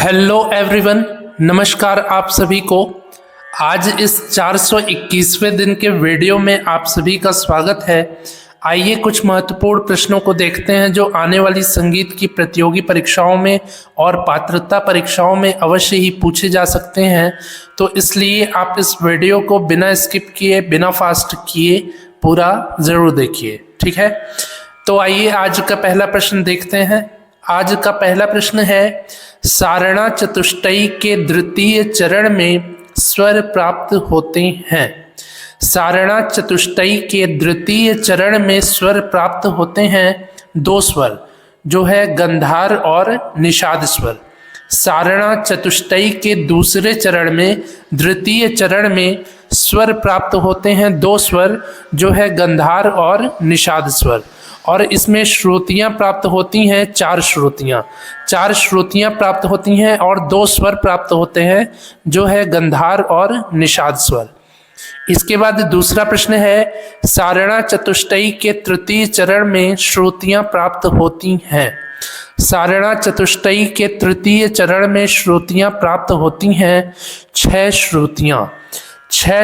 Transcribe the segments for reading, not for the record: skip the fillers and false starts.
Hello everyone, नमस्कार आप सभी को। आज इस 421वें दिन के वीडियो में आप सभी का स्वागत है। आइए कुछ महत्वपूर्ण प्रश्नों को देखते हैं जो आने वाली संगीत की प्रतियोगी परीक्षाओं में और पात्रता परीक्षाओं में अवश्य ही पूछे जा सकते हैं। तो इसलिए आप इस वीडियो को बिना स्किप किए, बिना फास्ट किए पूरा ज़रूर देखिए, ठीक है। तो आइए आज का पहला प्रश्न देखते हैं। आज का पहला प्रश्न है, सारणा चतुष्टयी के द्वितीय चरण में स्वर प्राप्त होते हैं। सारणा चतुष्टयी के द्वितीय चरण में स्वर प्राप्त होते हैं दो स्वर, जो है गंधार और निषाद स्वर। सारणा चतुष्टयी के दूसरे चरण में, द्वितीय चरण में स्वर प्राप्त होते हैं दो स्वर, जो है गंधार और निषाद स्वर। और इसमें श्रुतियाँ प्राप्त होती हैं चार श्रुतियाँ प्राप्त होती हैं और दो स्वर प्राप्त होते हैं, जो है गंधार और निषाद स्वर। इसके बाद दूसरा प्रश्न है, सारणा चतुष्टयी के तृतीय चरण में श्रुतियाँ प्राप्त होती हैं। सारणा चतुष्टयी के तृतीय चरण में श्रुतियाँ प्राप्त होती हैं छह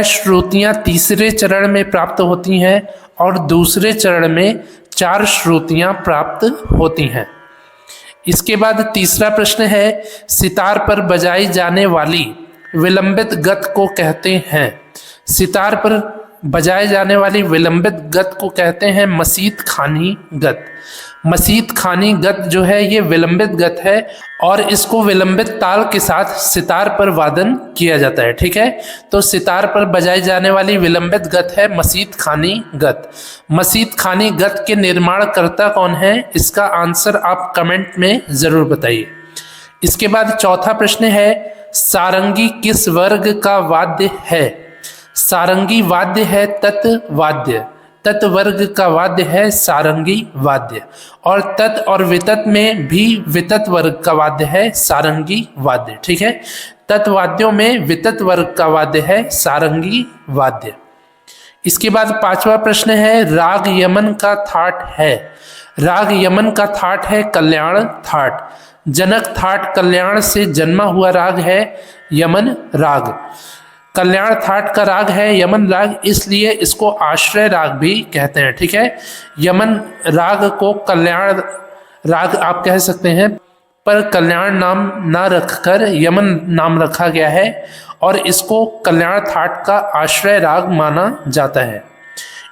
श्रुतियाँ तीसरे चरण में प्राप्त होती हैं और दूसरे चरण में चार श्रुतियाँ प्राप्त होती हैं। इसके बाद तीसरा प्रश्न है, सितार पर बजाई जाने वाली विलंबित गत को कहते हैं। सितार पर बजाए जाने वाली विलंबित गत को कहते हैं मसीत खानी गत। मसीत खानी गत जो है ये विलंबित गत है और इसको विलंबित ताल के साथ सितार पर वादन किया जाता है, ठीक है। तो सितार पर बजाई जाने वाली विलंबित गत है मसीत खानी गत। मसीत खानी गत के निर्माणकर्ता कौन है, इसका आंसर आप कमेंट में जरूर बताइए। इसके बाद चौथा प्रश्न है, सारंगी किस वर्ग का वाद्य है। सारंगी वाद्य है तत्वाद्य। तत् वर्ग का वाद्य है सारंगी वाद्य। और तत् और वितत में भी वितत वर्ग का वाद्य है सारंगी वाद्य, ठीक है। तत्वाद्यों में वितत वर्ग का वाद्य है सारंगी वाद्य। इसके बाद पांचवा प्रश्न है, राग यमन का थाट है। राग यमन का थाट है कल्याण थाट। जनक थाट कल्याण से जन्मा हुआ राग है यमन राग। कल्याण थाट का राग है यमन राग, इसलिए इसको आश्रय राग भी कहते हैं, ठीक है। यमन राग को कल्याण राग आप कह सकते हैं, पर कल्याण नाम ना रखकर यमन नाम रखा गया है और इसको कल्याण थाट का आश्रय राग माना जाता है।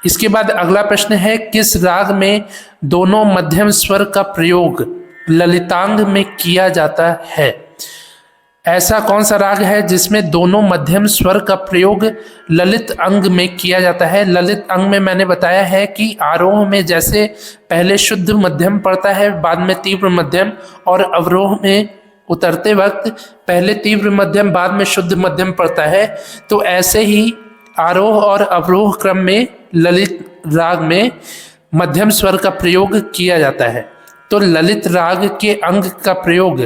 इसके बाद अगला प्रश्न है, किस राग में दोनों मध्यम स्वर का प्रयोग ललितांग में किया जाता है। ऐसा कौन सा राग है जिसमें दोनों मध्यम स्वर का प्रयोग ललित अंग में किया जाता है। ललित अंग में मैंने बताया है कि आरोह में जैसे पहले शुद्ध मध्यम पड़ता है, बाद में तीव्र मध्यम, और अवरोह में उतरते वक्त पहले तीव्र मध्यम बाद में शुद्ध मध्यम पड़ता है। तो ऐसे ही आरोह और अवरोह क्रम में ललित राग में मध्यम स्वर का प्रयोग किया जाता है। तो ललित राग के अंग का प्रयोग,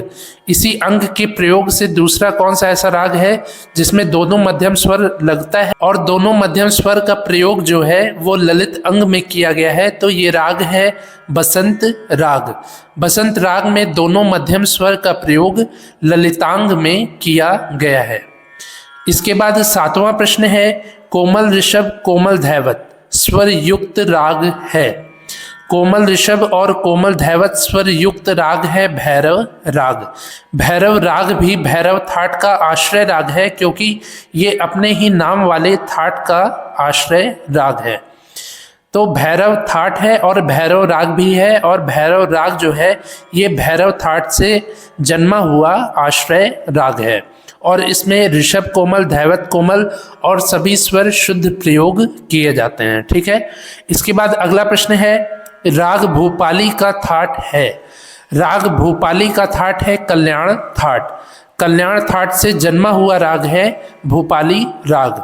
इसी अंग के प्रयोग से दूसरा कौन सा ऐसा राग है जिसमें दोनों मध्यम स्वर लगता है और दोनों मध्यम स्वर का प्रयोग जो है वो ललित अंग में किया गया है। तो ये राग है बसंत राग। बसंत राग में दोनों मध्यम स्वर का प्रयोग ललितांग में किया गया है। इसके बाद सातवां प्रश्न है, कोमल ऋषभ कोमल धैवत स्वर युक्त राग है। कोमल ऋषभ और कोमल धैवत स्वर युक्त राग है भैरव राग। भैरव राग भी भैरव थाट का आश्रय राग है, क्योंकि ये अपने ही नाम वाले थाट का आश्रय राग है। तो भैरव थाट है और भैरव राग भी है, और भैरव राग जो है ये भैरव थाट से जन्मा हुआ आश्रय राग है और इसमें ऋषभ कोमल, धैवत कोमल और सभी स्वर शुद्ध प्रयोग किए जाते हैं, ठीक है। इसके बाद अगला प्रश्न है, राग भूपाली का थाट है। राग भूपाली का थाट है कल्याण थाट। कल्याण थाट से जन्मा हुआ राग है भूपाली राग।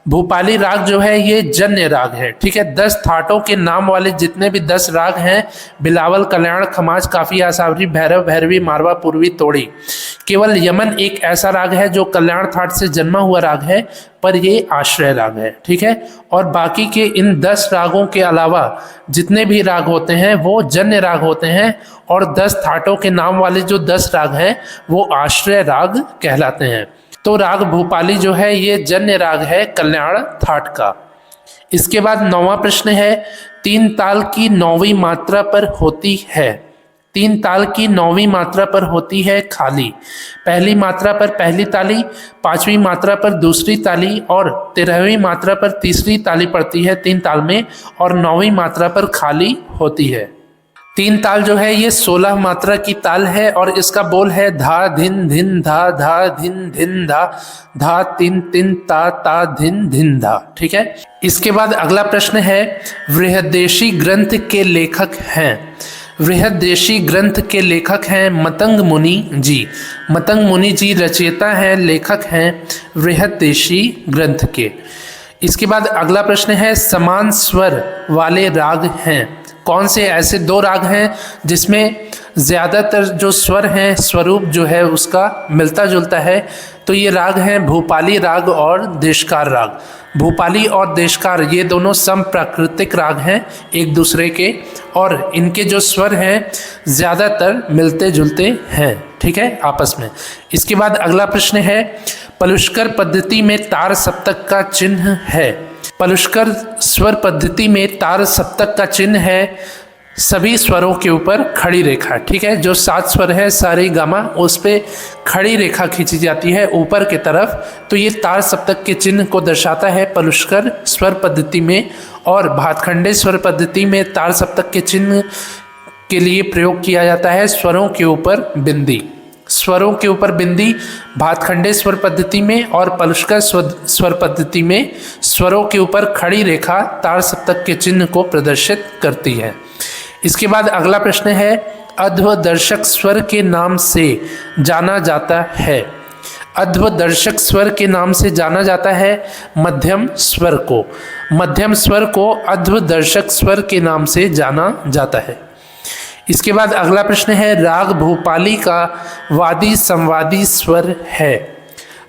भूपाली राग जो है ये जन्य राग है, ठीक है। 10 थाटों के नाम वाले जितने भी 10 राग हैं, बिलावल, कल्याण, खमाज, काफी, आसावरी, भैरव, भैरवी, मारवा, पूर्वी, तोड़ी, केवल यमन एक ऐसा राग है जो कल्याण थाट से जन्मा हुआ राग है, पर ये आश्रय राग है, ठीक है। और बाकी के इन 10 रागों के अलावा जितने भी राग होते हैं वो जन्य राग होते हैं, और 10 थाटों के नाम वाले जो 10 राग हैं वो आश्रय राग कहलाते हैं। तो राग भूपाली जो है ये जन्य राग है कल्याण थाट का। इसके बाद 9वां प्रश्न है, 3 ताल की 9वीं मात्रा पर होती है, 3 ताल की 9वीं मात्रा पर होती है खाली। पहली मात्रा पर पहली ताली, 5वीं मात्रा पर दूसरी ताली और 13वीं मात्रा पर तीसरी ताली पड़ती है 3 ताल में, और 9वीं मात्रा पर खाली होती है। 3 ताल जो है ये 16 मात्रा की ताल है, और इसका बोल है धा धिन धिन धा, धा धिन धिन धा, धा तिन तिन ता, ता धिन धिन धा, ठीक है। इसके बाद अगला प्रश्न है, बृहदेशी ग्रंथ के लेखक हैं। बृहदेशी ग्रंथ के लेखक हैं मतंग मुनि जी। मतंग मुनि जी रचयिता हैं, लेखक हैं बृहदेशी ग्रंथ के। इसके बाद अगला प्रश्न है, समान स्वर वाले राग हैं। कौन से ऐसे 2 राग हैं जिसमें ज़्यादातर जो स्वर हैं, स्वरूप जो है उसका मिलता जुलता है? तो ये राग हैं भूपाली राग और देशकार राग। भूपाली और देशकार ये दोनों समप्राकृतिक राग हैं एक दूसरे के, और इनके जो स्वर हैं ज़्यादातर मिलते जुलते हैं, ठीक है, आपस में। इसके बाद अगला प्रश्न है, पलुष्कर पद्धति में तार सप्तक का चिन्ह है। पलुष्कर स्वर पद्धति में तार सप्तक का चिन्ह है सभी स्वरों के ऊपर खड़ी रेखा, ठीक है। जो 7 स्वर है सारे गामा, उस पे खड़ी रेखा खींची जाती है ऊपर की तरफ, तो ये तार सप्तक के चिन्ह को दर्शाता है पलुष्कर स्वर पद्धति में। और भातखंडे स्वर पद्धति में तार सप्तक के चिन्ह के लिए प्रयोग किया जाता है स्वरों के ऊपर बिंदी। स्वरों के ऊपर बिंदी भातखंडे स्वर पद्धति में, और पलुष्कर स्वर पद्धति में स्वरों के ऊपर खड़ी रेखा तार सप्तक के चिन्ह को प्रदर्शित करती है। इसके बाद अगला प्रश्न है, अध्वदर्शक स्वर के नाम से जाना जाता है। अध्वदर्शक स्वर के नाम से जाना जाता है मध्यम स्वर को। मध्यम स्वर को अध्वदर्शक स्वर के नाम से जाना जाता है। इसके बाद अगला प्रश्न है, राग भूपाली का वादी संवादी स्वर है।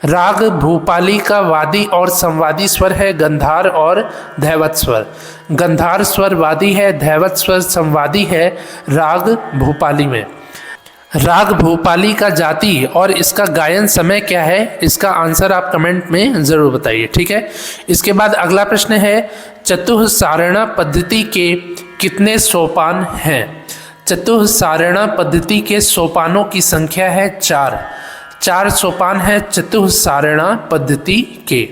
राग भूपाली का वादी और संवादी स्वर है गंधार और धैवत स्वर। गंधार स्वर वादी है, धैवत स्वर संवादी है राग भूपाली में। राग भूपाली का जाति और इसका गायन समय क्या है, इसका आंसर आप कमेंट में ज़रूर बताइए, ठीक है। इसके बाद अगला प्रश्न है, चतुस्सारणा पद्धति के कितने सोपान हैं? चतुस्सारणा पद्धति के सोपानों की संख्या है 4। 4 सोपान है चतुस्सारणा पद्धति के।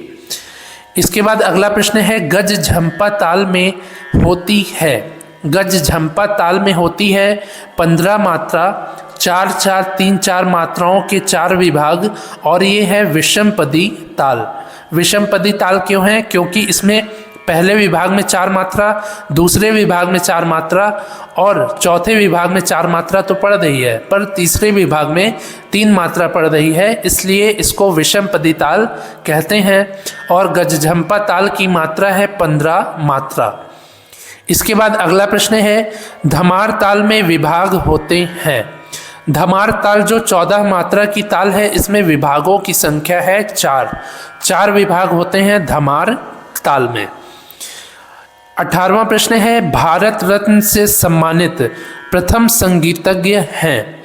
इसके बाद अगला प्रश्न है, गज झंपा ताल में होती है। गज झंपा ताल में होती है 15 मात्रा, 4-4-3-4 मात्राओं के 4 विभाग, और ये है विषमपदी ताल। विषमपदी ताल क्यों है? क्योंकि इसमें पहले विभाग में 4 मात्रा, दूसरे विभाग में 4 मात्रा और चौथे विभाग में 4 मात्रा तो पड़ रही है, पर तीसरे विभाग में 3 मात्रा पड़ रही है, इसलिए इसको विषमपदी ताल कहते हैं। और गजझंपा ताल की मात्रा है 15 मात्रा। इसके बाद अगला प्रश्न है, धमार ताल में विभाग होते हैं। धमार ताल जो 14 मात्रा की ताल है, इसमें विभागों की संख्या है 4। 4 विभाग होते हैं धमार ताल में। 18वां प्रश्न है, भारत रत्न से सम्मानित प्रथम संगीतज्ञ हैं।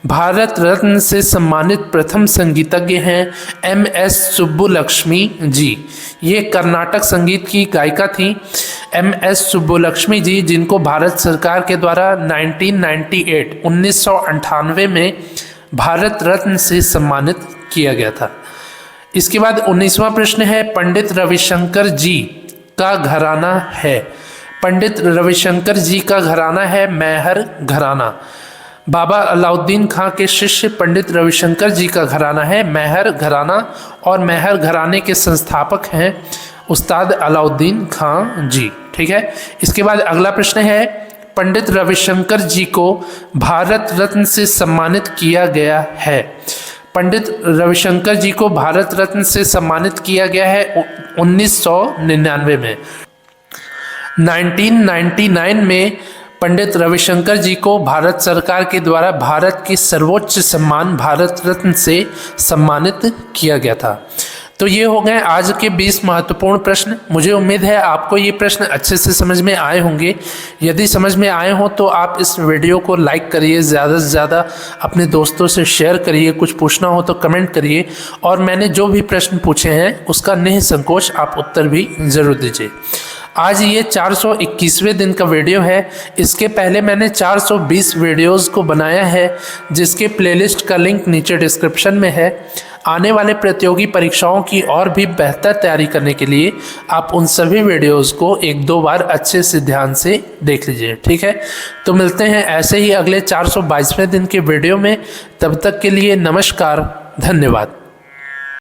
भारत रत्न से सम्मानित प्रथम संगीतज्ञ हैं MS सुब्बुलक्ष्मी जी। ये कर्नाटक संगीत की गायिका थी MS सुब्बुलक्ष्मी जी, जिनको भारत सरकार के द्वारा 1998 में भारत रत्न से सम्मानित किया गया था। इसके बाद 19वां प्रश्न है, पंडित रविशंकर जी का घराना है। पंडित रविशंकर जी का घराना है मैहर घराना। बाबा अलाउद्दीन खां के शिष्य पंडित रविशंकर जी का घराना है मैहर घराना, और मैहर घराने के संस्थापक हैं उस्ताद अलाउद्दीन खां जी, ठीक है। इसके बाद अगला प्रश्न है, पंडित रविशंकर जी को भारत रत्न से सम्मानित किया गया है। पंडित रविशंकर जी को भारत रत्न से सम्मानित किया गया है 1999 में। 1999 में पंडित रविशंकर जी को भारत सरकार के द्वारा भारत की सर्वोच्च सम्मान भारत रत्न से सम्मानित किया गया था। तो ये हो गए आज के 20 महत्वपूर्ण प्रश्न। मुझे उम्मीद है आपको ये प्रश्न अच्छे से समझ में आए होंगे। यदि समझ में आए हों तो आप इस वीडियो को लाइक करिए, ज़्यादा से ज़्यादा अपने दोस्तों से शेयर करिए, कुछ पूछना हो तो कमेंट करिए, और मैंने जो भी प्रश्न पूछे हैं उसका निसंकोच आप उत्तर भी ज़रूर दीजिए। आज ये 421वें दिन का वीडियो है। इसके पहले मैंने 420 वीडियोस को बनाया है, जिसके प्लेलिस्ट का लिंक नीचे डिस्क्रिप्शन में है। आने वाले प्रतियोगी परीक्षाओं की और भी बेहतर तैयारी करने के लिए आप उन सभी वीडियोस को 1-2 बार अच्छे से ध्यान से देख लीजिए, ठीक है। तो मिलते हैं ऐसे ही अगले 422वें दिन के वीडियो में। तब तक के लिए नमस्कार, धन्यवाद।